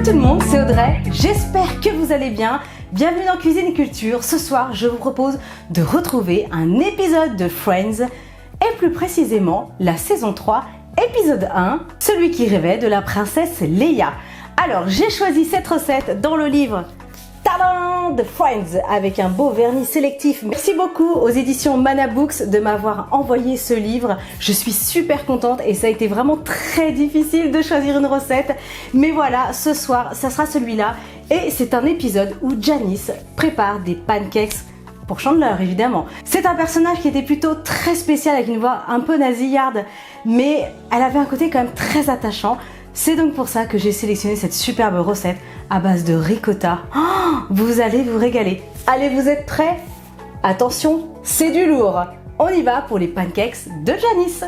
tout le monde, c'est Audrey, j'espère que vous allez bien. Bienvenue dans Cuisine et Culture. Ce soir, je vous propose de retrouver un épisode de Friends, et plus précisément la saison 3, épisode 1, celui qui rêvait de la princesse Leia. Alors, j'ai choisi cette recette dans le livre Talent de Friends avec un beau vernis sélectif. Merci beaucoup aux éditions Mana Books de m'avoir envoyé ce livre. Je suis super contente et ça a été vraiment très difficile de choisir une recette. Mais voilà, ce soir, ça sera celui-là. Et c'est un épisode où Janice prépare des pancakes pour Chandler, évidemment. C'est un personnage qui était plutôt très spécial avec une voix un peu nasillarde, mais elle avait un côté quand même très attachant. C'est donc pour ça que j'ai sélectionné cette superbe recette à base de ricotta. Oh, vous allez vous régaler. Allez, vous êtes prêts? Attention, c'est du lourd. On y va pour les pancakes de Janice.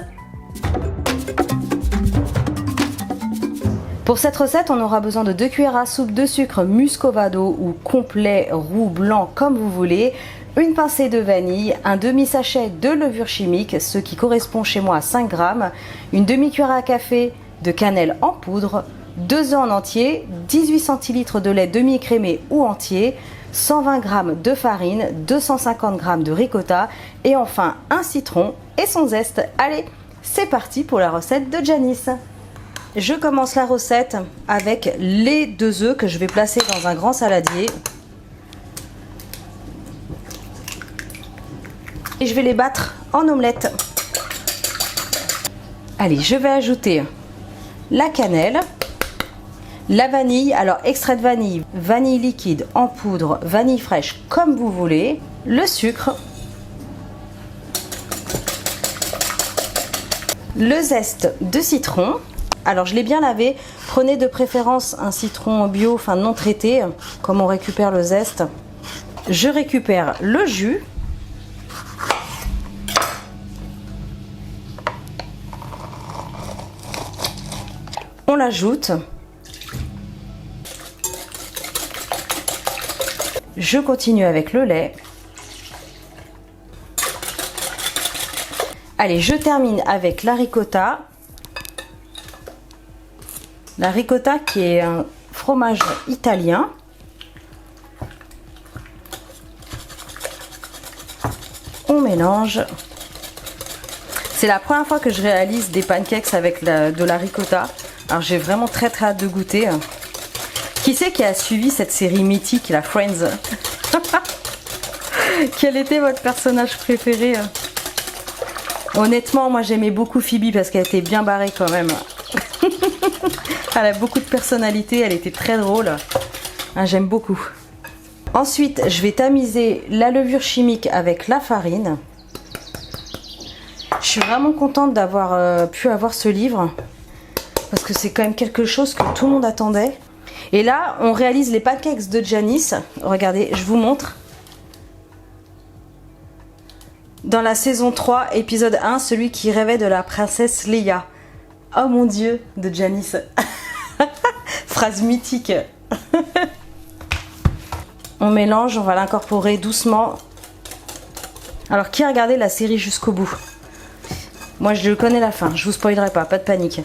Pour cette recette, on aura besoin de 2 cuillères à soupe de sucre muscovado ou complet roux blanc comme vous voulez, une pincée de vanille, un demi-sachet de levure chimique, ce qui correspond chez moi à 5 grammes, une demi-cuillère à café de cannelle en poudre, 2 œufs en entier, 18 centilitres de lait demi-écrémé ou entier, 120 g de farine, 250 g de ricotta et enfin un citron et son zeste. Allez, c'est parti pour la recette de Janice. Je commence la recette avec les 2 œufs que je vais placer dans un grand saladier. Et je vais les battre en omelette. Allez, je vais ajouter la cannelle, la vanille, alors extrait de vanille, vanille liquide en poudre, vanille fraîche comme vous voulez, le sucre, le zeste de citron. Alors je l'ai bien lavé, prenez de préférence un citron bio, enfin non traité, comme on récupère le zeste. Je récupère le jus. On l'ajoute. Je continue avec le lait. Allez, je termine avec la ricotta. La ricotta qui est un fromage italien. On mélange. C'est la première fois que je réalise des pancakes avec de la ricotta. Alors j'ai vraiment très hâte de goûter. Qui c'est qui a suivi cette série mythique, la Friends? Quel était votre personnage préféré? Honnêtement, moi j'aimais beaucoup Phoebe parce qu'elle était bien barrée quand même. Elle a beaucoup de personnalité, elle était très drôle. J'aime beaucoup. Ensuite, je vais tamiser la levure chimique avec la farine. Je suis vraiment contente d'avoir pu avoir ce livre. Parce que c'est quand même quelque chose que tout le monde attendait. Et là, on réalise les pancakes de Janice. Regardez, je vous montre. Dans la saison 3, épisode 1, celui qui rêvait de la princesse Leia. Oh mon Dieu, de Janice. Phrase mythique. On mélange, on va l'incorporer doucement. Alors, qui a regardé la série jusqu'au bout? Moi, je connais la fin, je vous spoilerai pas de panique.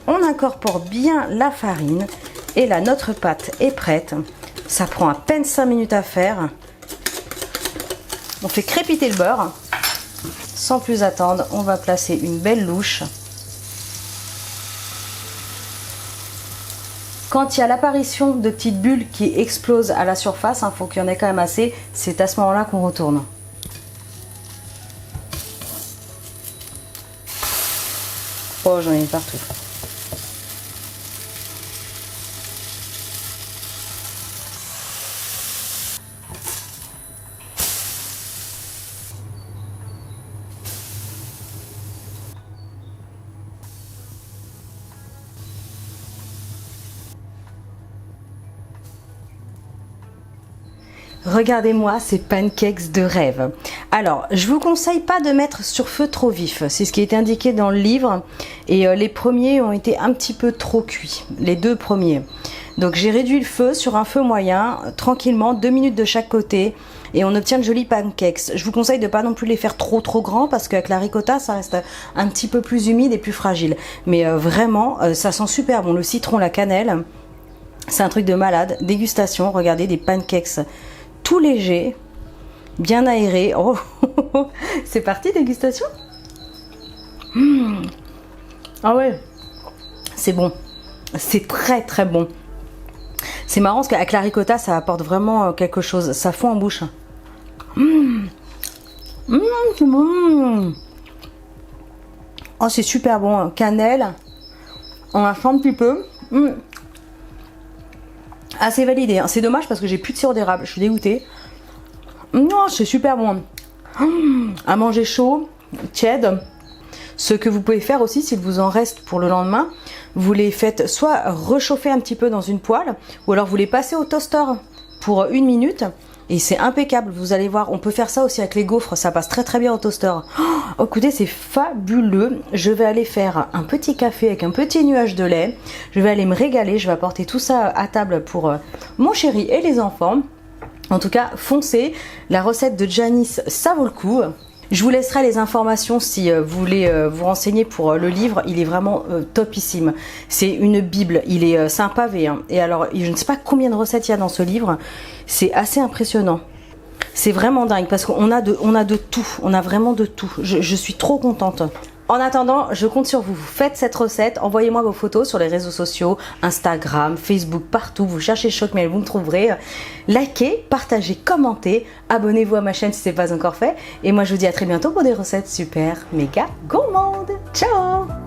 On incorpore bien la farine et là notre pâte est prête. Ça prend à peine 5 minutes à faire. On fait crépiter le beurre. Sans plus attendre, on va placer une belle louche. Quand il y a l'apparition de petites bulles qui explosent à la surface, il faut qu'il y en ait quand même assez, c'est à ce moment-là qu'on retourne. Oh, j'en ai partout. Regardez-moi ces pancakes de rêve. Alors, je vous conseille pas de mettre sur feu trop vif. C'est ce qui est indiqué dans le livre. Et les premiers ont été un petit peu trop cuits. Les 2 premiers. Donc j'ai réduit le feu sur un feu moyen, tranquillement, 2 minutes de chaque côté. Et on obtient de jolis pancakes. Je vous conseille de pas non plus les faire trop grands parce qu'avec la ricotta, ça reste un petit peu plus humide et plus fragile. Mais vraiment, ça sent super bon. Le citron, la cannelle, c'est un truc de malade. Dégustation, regardez, des pancakes tout légers, bien aérés. Oh, c'est parti, dégustation. Ah ouais, c'est bon. C'est très bon. C'est marrant parce qu'avec la ricotta, ça apporte vraiment quelque chose. Ça fond en bouche. C'est bon. Oh, c'est super bon. Cannelle. On la sent un petit peu. Ah, c'est validé. C'est dommage parce que j'ai plus de sirop d'érable. Je suis dégoûtée. Non, c'est super bon. À manger chaud, tiède. Ce que vous pouvez faire aussi, s'il vous en reste pour le lendemain, vous les faites soit rechauffer un petit peu dans une poêle, ou alors vous les passez au toaster pour 1 minute, et c'est impeccable. Vous allez voir, on peut faire ça aussi avec les gaufres, ça passe très bien au toaster. Oh, écoutez, c'est fabuleux. Je vais aller faire un petit café avec un petit nuage de lait. Je vais aller me régaler, je vais apporter tout ça à table pour mon chéri et les enfants. En tout cas, foncez. La recette de Janice, ça vaut le coup. Je vous laisserai les informations si vous voulez vous renseigner pour le livre. Il est vraiment topissime. C'est une bible. C'est un pavé. Hein. Et alors, je ne sais pas combien de recettes il y a dans ce livre. C'est assez impressionnant. C'est vraiment dingue parce qu'on a de tout. On a vraiment de tout. Je suis trop contente. En attendant, je compte sur vous. Vous faites cette recette. Envoyez-moi vos photos sur les réseaux sociaux, Instagram, Facebook, partout. Vous cherchez Choc-Miel, vous me trouverez. Likez, partagez, commentez. Abonnez-vous à ma chaîne si ce n'est pas encore fait. Et moi, je vous dis à très bientôt pour des recettes super, méga gourmandes. Ciao!